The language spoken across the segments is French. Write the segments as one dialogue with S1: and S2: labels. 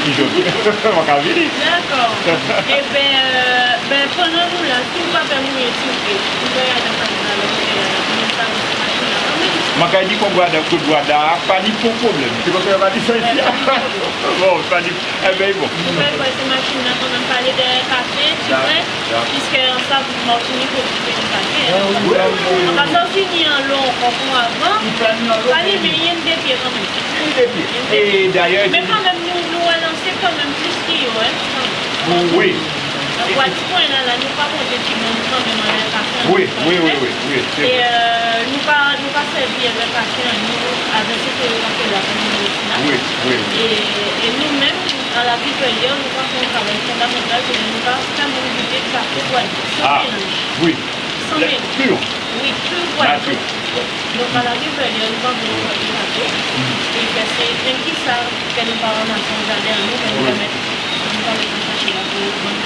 S1: D'accord. Et ben, pendant nous là, si vous ne pouvez pas nous étudier, vous pouvez aller dans
S2: je dis qu'on boit d'un coup de bois d'art, pas de problème. C'est comme ça qu'on va dire ça ici. Bon, pas de. Eh bien, bon.
S1: Vous pouvez voir ces machines-là quand même parler de café, tu vois, puisque ça, vous Martinique, vous pouvez du café. On va s'en finir en long, comme avant. Allez, mais il y a des pieds quand même.
S2: Et d'ailleurs.
S1: Mais quand même, nous relancer quand même plus qu'il y a.
S2: Oui.
S1: Pour à ce point-là, nous pas compter qui nous quand même en café.
S2: Oui.
S1: Et nous pas servir le café avec ce que nous avons fait là. Et nous-mêmes, à la vie période, nous avons un travail fondamental que nous pas seulement goûter de café boisé. Sans mélange.
S2: Oui.
S1: Sans mélange.
S2: Pur.
S1: Oui, pur boisé. Donc à la vie période, nous avons un café. Et c'est un qui savent que nous parlons dans son jardin à nous, que nous remettons. Nous allons chercher la peau, nous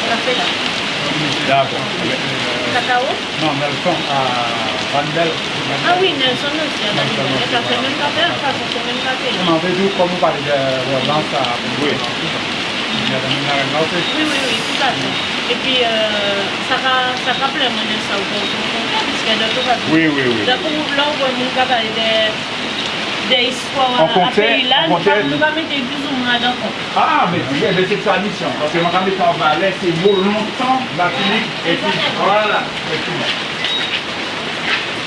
S1: café là.
S2: D'accord.
S1: Cacao?
S3: Non, Nelson à Vandel.
S1: Ah oui, Nelson aussi, à Vandel. Ça fait même café, ça fait même café.
S3: On avait dit comme vous parlez de relance à
S2: Oui.
S1: Oui, tout à fait. Et puis, ça rappelle mon ça au puisque de toute façon.
S2: Oui.
S1: Donc, là, on voit nous parler des histoires à pays-là, nous va mettre plus ou moins dans le compte.
S2: Ah, mais c'est cette tradition. Parce que quand on va aller, c'est beau longtemps, Martinique, et puis voilà.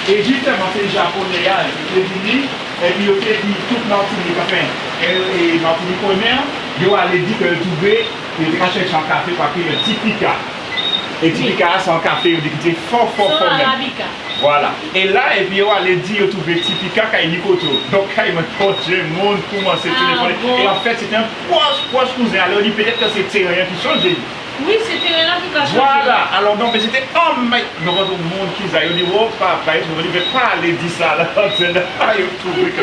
S2: Et justement, c'est les Japonais, les États-Unis, et puis ils ont dit toute Martinique, enfin, et Martinique première, ils ont allé dire que tout veut, ils ont cherché un café parce qu'il y a Typica. Et Typica, c'est un café, ils ont dit fort même.
S1: Arabica.
S2: Voilà. Et là, et puis, ils ont allé dire tout veut Typica, quand il y a Nicoto. Donc, quand ils m'ont dit, le monde commence à téléphoner. Et en fait, c'était un proche cousin. Alors, il dit peut-être que c'était rien qui changeait.
S1: Oui, c'était là qui a changé.
S2: Voilà, alors donc c'était oh mais nous avons le monde qui a dit oh papa, il ne veut pas aller dire ça là, c'est là, il trouve que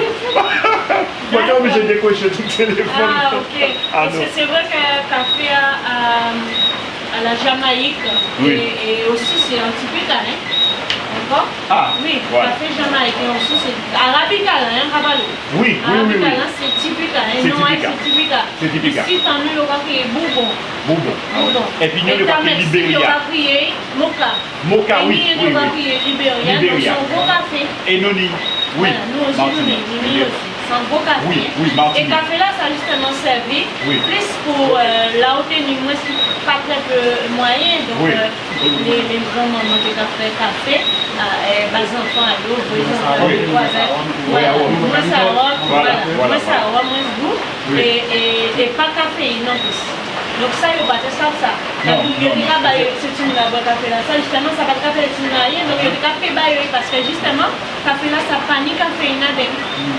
S2: moi j'ai obligé de décocher tout le téléphone.
S1: Ah ok, parce que c'est vrai que café à la Jamaïque et aussi c'est un petit peu hein. D'accord?
S2: Ah,
S1: oui,
S2: voilà.
S1: Café jamaïcain aussi, c'est arabica, hein, Rabalou.
S2: Oui.
S1: Arabica, c'est typique, hein, non, c'est typique. Ici, t'en as, on va crier Bourbon. Et puis, nous, on va crier Libéria. On va crier Mocha.
S2: Mocha, oui.
S1: Et nous, on va crier Libéria. Donc, c'est un beau café.
S2: Et Noni. Oui.
S1: Nous aussi, Noni aussi. C'est un beau café.
S2: Oui, Martinique.
S1: Et café là, ça a justement servi plus pour la haute tenue, moi, c'est pas très peu moyen. Donc, les grands moments de café, les enfants à l'eau, moi, ça aura moins de goût. Et pas café, non plus. Donc, ça, il va ça. C'est une bonne café là. Ça, justement, ça va être café de rien. Donc, il y a du café parce que justement, café là, ça n'a pas ni caféine avec.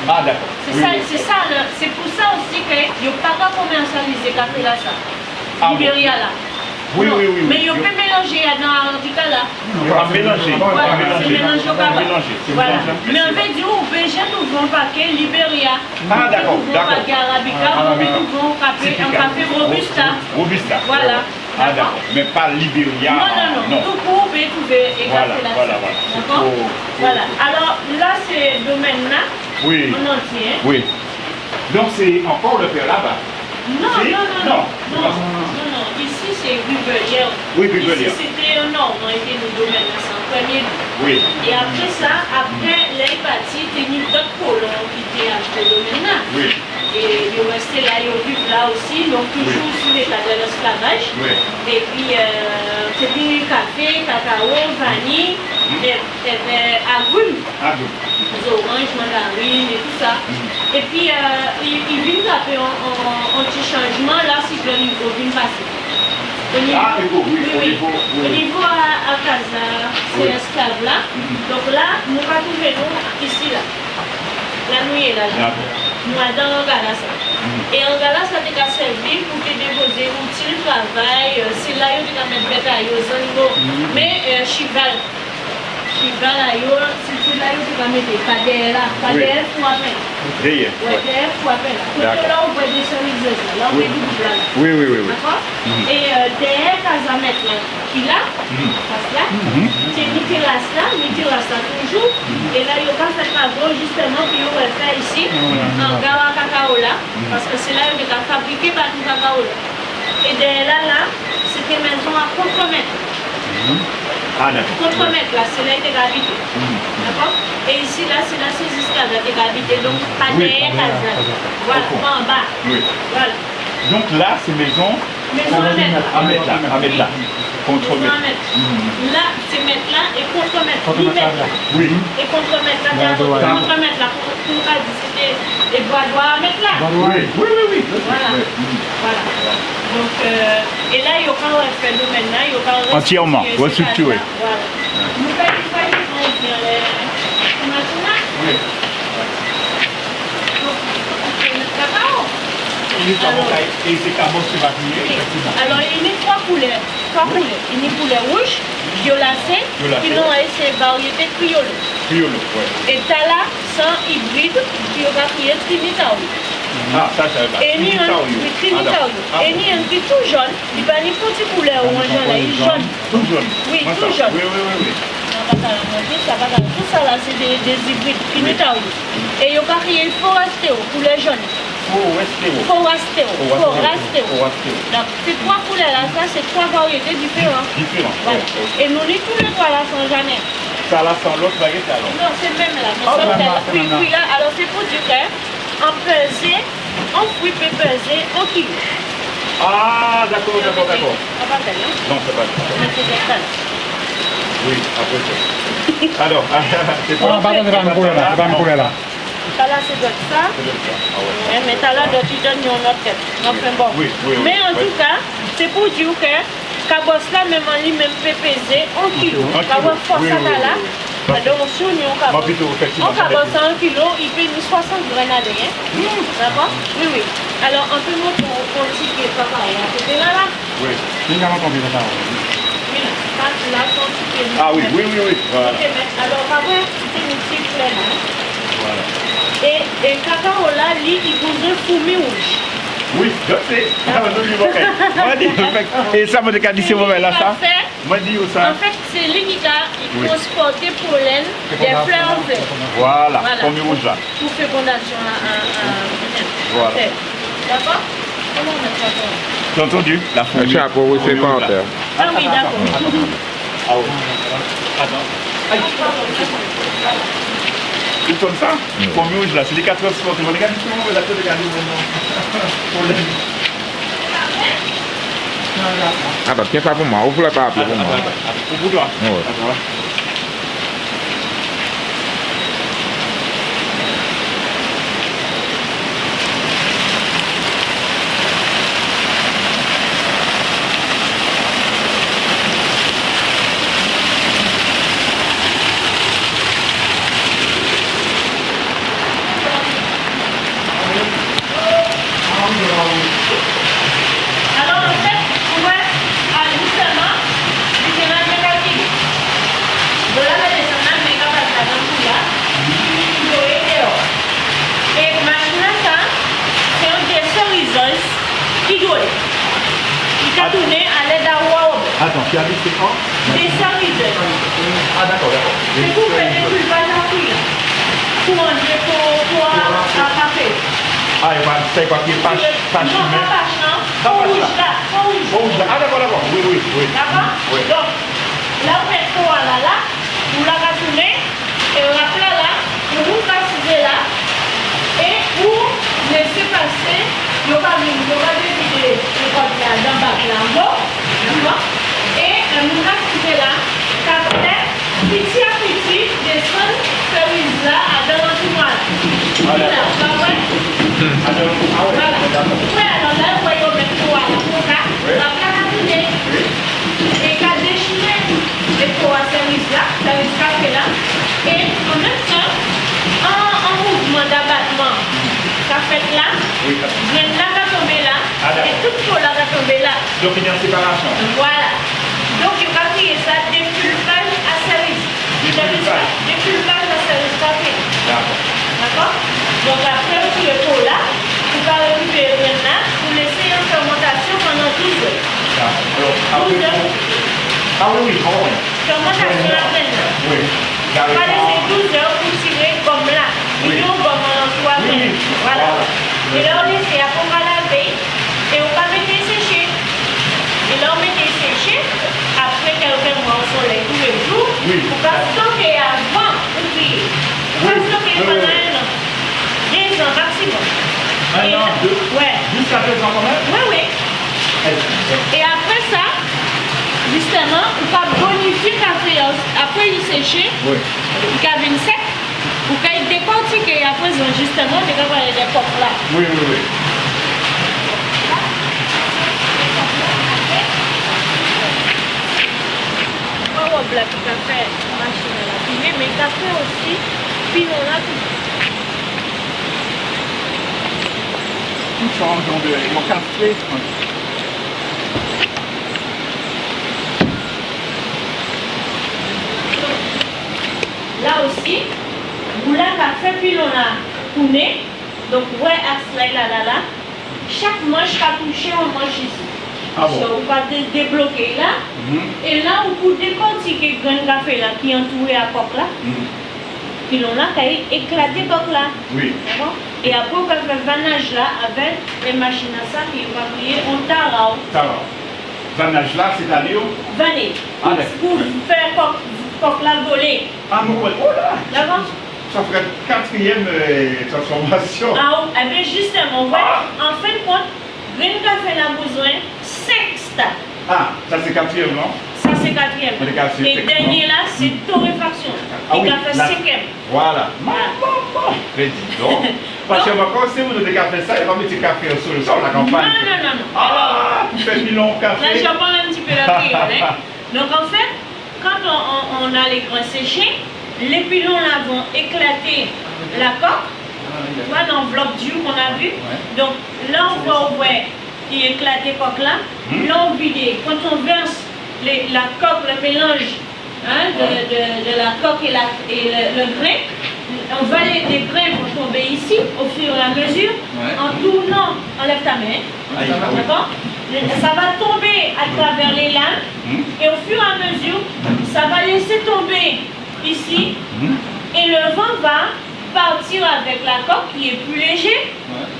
S2: Ah, d'accord.
S1: C'est pour ça aussi que il n'y a pas commercialisé café là, ça. Libéria là.
S2: Oui.
S1: Mais il peut mélanger dans l'Arabica là.
S2: Il va mélanger.
S1: Voilà, c'est mélangé au café. Voilà. Mais en fait, on peut juste ouvrir un paquet Libéria.
S2: Ah, d'accord.
S1: Un paquet Arabica, on peut ouvrir un café Robusta. Voilà.
S2: Ah, d'accord. Mais pas Libéria.
S1: Non. Tout court, on peut trouver et café là. D'accord? Voilà. Alors là, c'est le domaine là.
S2: Oui.
S1: En entier.
S2: Oui. Donc, c'est encore le faire là-bas.
S1: Non. Ici, c'est Rivelière.
S2: Oui, Rivelière.
S1: Ici, c'était un ordre, on était le domaine, c'est en premier lieu.
S2: Oui.
S1: Et après ça, les parties, il y a d'autres colons qui étaient à ce domaine-là.
S2: Oui.
S1: Et ils restaient là, ils vivent là aussi, donc toujours sur l'état de l'esclavage.
S2: Oui.
S1: Et puis, c'était café, cacao, vanille, agrumes. Les oranges, mandarines et tout ça. Et puis, ils viennent taper un petit changement, là, si le niveau vient passer. Au niveau à Casa, c'est esclave là. Donc là, nous pas trouver ici là. La nuit est là. Nous dans Angalassa. Et Angalassa a servi pour te déposer un petit travail. Si là, il y a des bétail aux animaux. Mais cheval. Cheval là, si là, il y a des pas derrière, faut appeler.
S2: Derrière.
S1: Derrière, faut appeler. Là, on voit des cerises là. On voit du blanc.
S2: Oui.
S1: D'accord? Et derrière Casamètre, qui là, parce là, c'est une terrasse là toujours. Et là, il y a pas fait travaux justement, puis on va faire ici, en gare à cacao là. parce que c'est là où on a fabriqué par le cacao. Et derrière là, c'était maison à contre-mètre.
S2: Ah, d'accord.
S1: Contre-mètre, là, c'est là où on a habité. D'accord? Et ici, là, c'est là, c'est jusqu'à là où on a habité. Donc, pas derrière, voilà, pas en bas.
S2: Oui.
S1: Voilà.
S2: Donc là, c'est maison
S1: Maison à mettre.
S2: à mettre là. Contre-mètre.
S1: Là, c'est mettre là et contre-mettre.
S2: Oui.
S1: Et contre-mettre là, contre-mettre là, pour pas dire c'était les bois à mettre là.
S2: Oui.
S1: Voilà. Voilà. Donc, et là, il y aura un phénomène là, il y aura un
S2: entièrement restructuré.
S1: Voilà. Nous faisons bien les machines là.
S2: Oui. Et c'est carbone surbatigné, effectivement.
S1: Alors, il y a trois couleurs. Il y a une couleur rouge, violacée, puis non, c'est variété criollo.
S2: Criollo, oui.
S1: Et t'as là, sans hybride, qui aura crié Trinitario.
S2: Ah, ça, je savais pas.
S1: Et ni un Trinitario. Et ni un qui est tout jaune, il va ni petite couleur orange là, il est jaune.
S2: Tout jaune.
S1: Oui, tout jaune.
S2: Oui.
S1: Tout ça là, c'est des hybrides Trinitario. Et il y aura crié Forasteo, couleur jaune. Forasteo. Donc, ces trois couleurs là, ça c'est trois variétés différentes. Voilà. Et nous, tous les trois là sont jamais.
S2: Ça là, sans l'autre variété alors?
S1: Non, c'est même là. Puis là, alors c'est pour dire qu'en pesé, en fruit peut peser en kilo.
S2: Ah, d'accord.
S1: Ah, pas tel, hein?
S2: Non, c'est pas ça.
S1: Mais c'est tel.
S2: Oui, après ça. Alors, c'est
S3: On va pas me couler là.
S1: Ça là, c'est de ça. Ouais, mais ça là, tu donnes une autre tête. Enfin bon.
S2: Oui.
S1: Mais en tout cas, c'est pour dire que Cabos là, même en lui-même peut peser en kilo. Cabos force là. Donc, si on est en Cabos, en kilo, il fait 60 grenades. D'accord? Oui. Alors, un peu moins pour le ticket, papa. C'était là.
S2: Oui.
S3: Il y a combien de temps?
S1: Oui, là, son ticket.
S2: Ah oui. Voilà.
S1: Ok, mais alors, papa, c'est une petite flemme.
S2: Voilà.
S1: Et cacao là, lui, il vous a fumé rouge.
S2: Oui, je sais. Et ça m'a dit c'est mauvais là, ça? Moi, dis ça.
S1: En fait, c'est lui qui a transporté pollen des fleurs vertes.
S2: Voilà, fumé rouge là.
S1: Pour fécondation
S2: Voilà.
S1: D'accord? Comment on a fait?
S2: Tu as entendu? La fumée.
S4: Le chapeau, oui, c'est pas en terre.
S1: Ah oui, d'accord.
S2: Ah oui. Attends. Tout comme ça, fumée rouge là, c'est les 4 heures sportives. Regardez comment la tête de garder maintenant.
S4: Attends, tiens ça pour moi, ouvre le papier pour moi.
S2: Pour toi.
S4: Ouais.
S1: Alors, en fait, on va justement, c'est la mécanique. De la médecine, mais quand on a dans là, et maintenant, ça, c'est un des cerises qui doit. Il a tourné à l'aide à Waob.
S2: Attends, tu as dit c'est quoi?
S1: Des cerises.
S2: Ah d'accord.
S1: C'est pour faire des pulpages en cuir. Pour manger, pour attraper.
S2: Ah, c'est quoi qui est pas
S1: Non, pas pâche, non. Rouge là.
S2: Rouge là. Ah d'accord. Oui.
S1: D'accord?
S2: Oui.
S1: Donc, là, on met quoi là, vous la retournez, et on la plat là, vous passez là, et vous laissez passer, il y aura des vidéos, dans bas là en haut, d'accord? Et vous passez là, après, petit à petit, descendre ce là à dans l'entourage. Voilà, voilà. Oui, alors là, vous voyez, on met quoi là, pour là, la plat à tourner. Et qu'à déchirer les poids service là, là, et en même temps, en mouvement d'abattement, ça fait là, vient là, va tomber là, et tout le là va tomber là.
S2: Donc il y a une séparation.
S1: Voilà. Donc il va crier ça, déculpage à service. Déculpage à service café. D'accord? Donc après, vous le pot là, vous allez récupérer là, vous laissez en fermentation pendant 12 heures.
S2: Ah oui.
S1: Fermentation à pleine heure.
S2: Oui.
S1: On va laisser 12 heures pour tirer comme là. Ils ont comme en soi. Voilà. Et là, on
S2: Maintenant, jusqu'à présent quand même?
S1: Oui, oui. Et après ça, justement, on va bonifier le café. Après, il séché, il va venir sec. Pour qu'il décortique et après, justement, il va y avoir des coques là.
S2: Oui, oui, oui.
S1: Le café, machine à laver, mais le café aussi, puis on a tout.
S2: Tout change dans mon café.
S1: Là aussi, vous l'avez café, puis on a tourné. Donc, ouais, à là. Chaque manche qu'a touché, on mange ici.
S2: Ah bon?
S1: On va débloquer là. Et là, on peut décortiquer le grain de café là, qui est entouré à coque là. Puis on a éclaté coque là.
S2: Oui.
S1: Et après, on va faire le vannage là avec les machines à ça qui vont crier en tarao.
S2: Tarao. Vannage là, c'est-à-dire?
S1: Vanner.
S2: Ah,
S1: pour faire coque là voler.
S2: Ah, non, oh là!
S1: D'accord?
S2: Ça ferait quatrième transformation.
S1: Ah, eh bien justement, ouais. En fin de compte, grain de café a besoin 5 stades.
S2: Ah, ça c'est quatrième, non?
S1: Ça c'est quatrième. Et dernier là, c'est torréfaction. Et café cinquième.
S2: Voilà. Mais dis donc. Parce que quand c'est vous de café ça, il va mettre du café sur le sol, la campagne.
S1: Non.
S2: Ah, tu fais pilon café.
S1: Là, je prends un petit peu la créole. Donc en fait, quand on a les grains séchés, les pilons là vont éclater la coque. Voilà l'enveloppe dure qu'on a vue. Donc là, on va ouvrir qui éclate les coques là. Là, on vide. Quand on verse la coque, le mélange de la coque et le grain, les grains vont tomber ici au fur et à mesure. En tournant, enlève ta main. D'accord? Ça va tomber à travers les lames et au fur et à mesure, ça va laisser tomber ici et le vent va partir avec la coque qui est plus léger.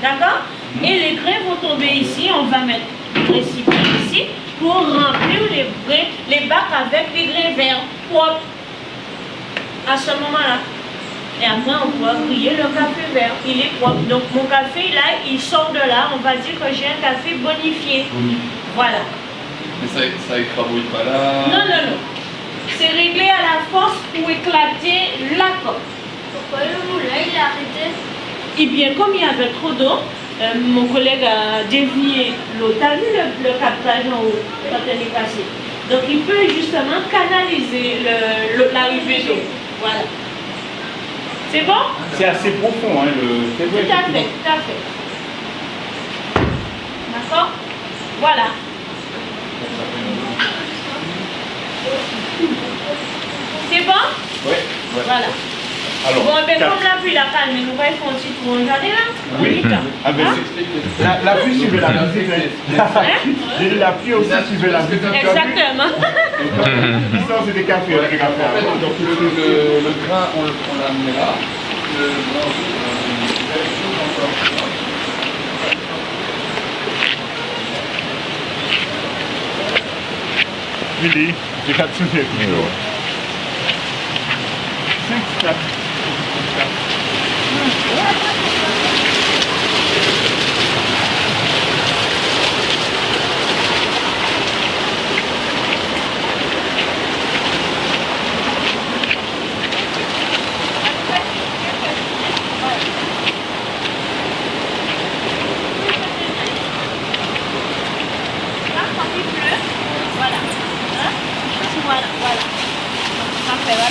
S1: D'accord? Et les grains vont tomber ici. On va mettre le récipient ici pour remplir les bacs avec des grains verts propres à ce moment-là. Et après, on pourra griller le café vert. Il est propre. Donc, mon café, là, il sort de là. On va dire que j'ai un café bonifié. Voilà.
S5: Mais ça écrabouille pas là.
S1: Non. C'est réglé à la force pour éclater la coque.
S6: Pourquoi le moulin, il a arrêté?
S1: Et bien, comme il y avait trop d'eau, mon collègue a dévié l'eau. Tu as vu le captage en haut quand elle est passée? Donc, il peut justement canaliser l'arrivée d'eau. Voilà. C'est bon?
S2: C'est assez profond, hein,
S1: Tout à fait. D'accord? Voilà. C'est bon?
S2: Oui.
S1: Voilà.
S2: Alors,
S1: bon, ben, comme la pluie la calme, nous allons faire un petit tour en jardin là.
S2: Oui. Ah ben, la pluie suivait la musique. J'ai dit la pluie aussi suivait la musique.
S1: Exactement.
S2: Ça, c'est des cafés.
S5: En fait, donc le grain, on l'a mis là. Le grain aussi,
S2: Willy, j'ai 4 souliers. 5 4.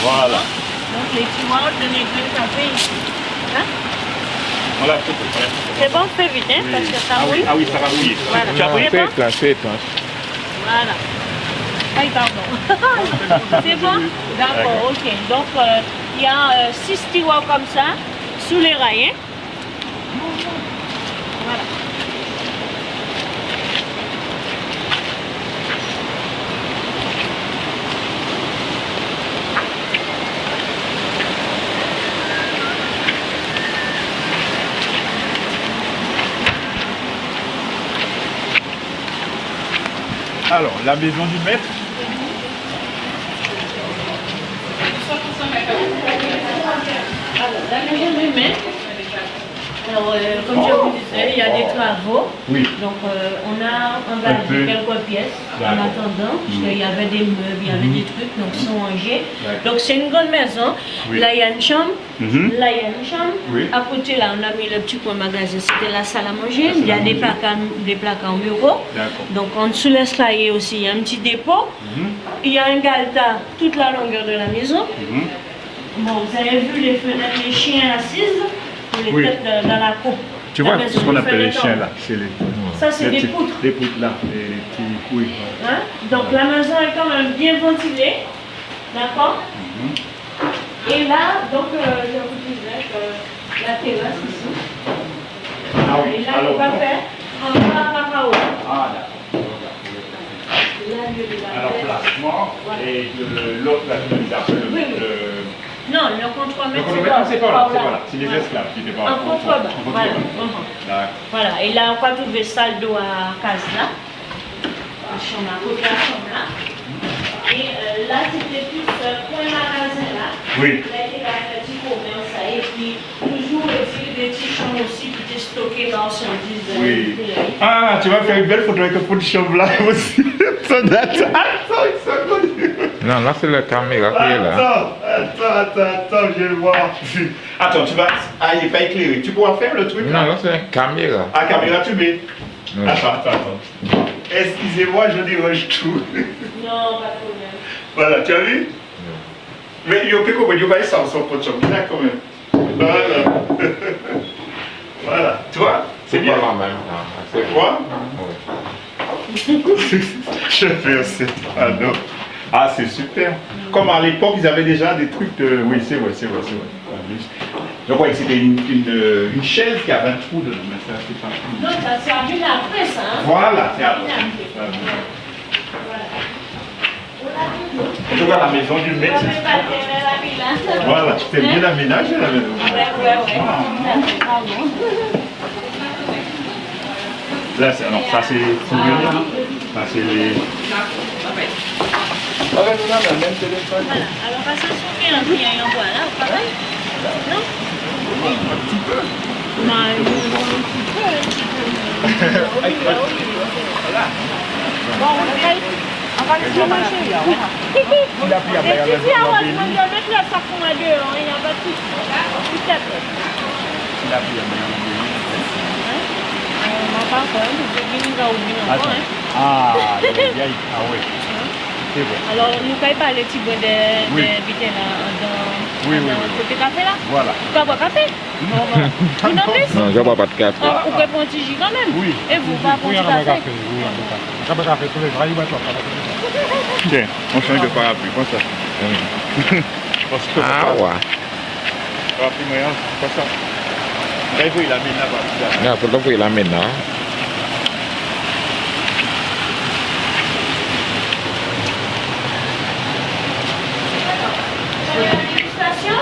S2: Voilà.
S1: Donc les tiroirs de l'église de café ici. Hein?
S2: On l'a fait.
S1: C'est bon, fais vite, hein, parce que ça mouille.
S2: Ah oui, ça va mouiller.
S1: Voilà.
S2: Tu as pris
S1: C'est bon?
S4: C'est étanche.
S1: Voilà. Aïe, pardon. C'est bon? D'accord, ok. Donc, il y a 6 tiroirs comme ça, sous les rails. Hein? Voilà.
S2: Alors, la maison du maître.
S1: Alors, la maison du maître, Alors, comme je vous disais, il y a des travaux.
S2: Oui.
S1: Donc, on a engagé quelques pièces en attendant, parce qu'il y avait des meubles, il y avait des trucs, donc ils sont rangés. Donc, c'est une grande maison.
S2: Oui.
S1: Là, il y a une chambre. Là, il y a une chambre.
S2: Oui.
S1: À côté, là, on a mis le petit coin magasin. C'était la salle à manger. Il y a des placards en bureau. Donc, en dessous de l'escalier aussi, il y a un petit dépôt. Il y a un galta toute la longueur de la maison. Bon, vous avez vu les fenêtres, les chiens assises. Les têtes dans la coupe.
S2: Tu vois ce qu'on appelle les chiens là, c'est
S1: ça c'est des poutres.
S2: Les poutres là, les petits couilles.
S1: Hein? Donc la maison est quand même bien ventilée, d'accord? Et là, donc je vous disais que la terrasse ici.
S2: Ah oui.
S1: Et là on va faire un cacao.
S2: Ah d'accord. Alors placement et de l'autre là, non, le contre-maître, c'est pas là, c'est les esclaves qui étaient pas là.
S1: En contrebas, voilà. Voilà, et là on va trouver salle d'eau à Casla, la chambre à côté de la chambre là. Et là c'était plus point magasin là.
S2: Oui.
S1: Là il y a un petit commerce ça, et puis toujours aussi des petits chambres aussi qui étaient stockés marchandises.
S2: Oui. Ah, tu vas faire une belle photo avec un pot de chambre là aussi. Attends, une seconde.
S4: Non, là c'est la caméra qui est là.
S2: Attends, je vais voir. Attends, tu vas. Ah, il n'est pas éclairé. Tu pourras faire le truc là?
S4: Non, là c'est une caméra.
S2: Ah, caméra, tu mets.
S4: Oui.
S2: Attends. Excusez-moi, je dérange tout.
S1: Non, pas de problème.
S2: Voilà, tu as vu? Mais il y a quelque chose, il va y avoir son pot de chambre là quand même. Voilà. Voilà, tu vois? C'est bien.
S4: Pas la même.
S2: C'est quoi? Je fais aussi. Ah non. Ah, c'est super. Comme à l'époque, ils avaient déjà des trucs de. Oui, c'est vrai. Je croyais que c'était une chaise qui avait un trou dedans, mais ça, c'est pas.
S1: Non, ça a servi après ça. Hein?
S2: Voilà, c'est après. Tu vois la maison du médecin. Voilà, tu t'es bien aménagé la maison. Là, non, ça c'est souvenir. Ça c'est les.
S5: Avec nous, on a le même téléphone.
S1: Voilà, alors à ce souvenir, il y a un bois là, pareil. Non?
S5: Un petit peu.
S1: Non, un petit peu.
S5: Voilà.
S1: Bon, on va le marcher. Il a pris à faire la maison. Il y a mettre la sac pour dehors, il n'y a pas de souci. Tout à fait.
S5: Il a pris à faire.
S1: On va pas encore,
S3: Ah, oui. C'est vrai.
S1: alors, nous ne pas les petits bois de vite là, dans côté café là?
S3: Voilà.
S1: Tu peux boire café? Non. Vous non plus?
S4: Non, je ne bois pas de café.
S1: Ah, vous pouvez prendre un petit jus quand même?
S3: Oui.
S1: Et vous, pas prendre
S3: Oui,
S1: du
S3: on a
S1: café?
S3: café. Oui, on a café. On a café tous les jours. Il va être
S2: Tiens, on change de parapluie, comme ça. Parce que
S4: Ah ouais.
S2: parapluie moyen, comme ça. Là, il faut il amène là-bas.
S4: Non, pour le coup, il amène là.
S1: Dégustation?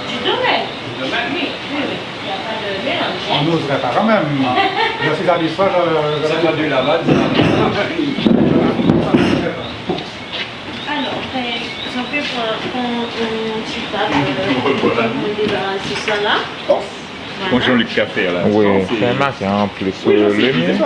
S1: Du domaine? Oui. Il n'y a pas de mélange.
S3: On n'oserait pas quand même. Je suis allé seul.
S5: Ça va de là-bas.
S1: Alors, j'en fais pour un petit table. On débarrasse ça là.
S2: Bonjour le café là.
S4: Oui, c'est un masque en plus. Le mieux.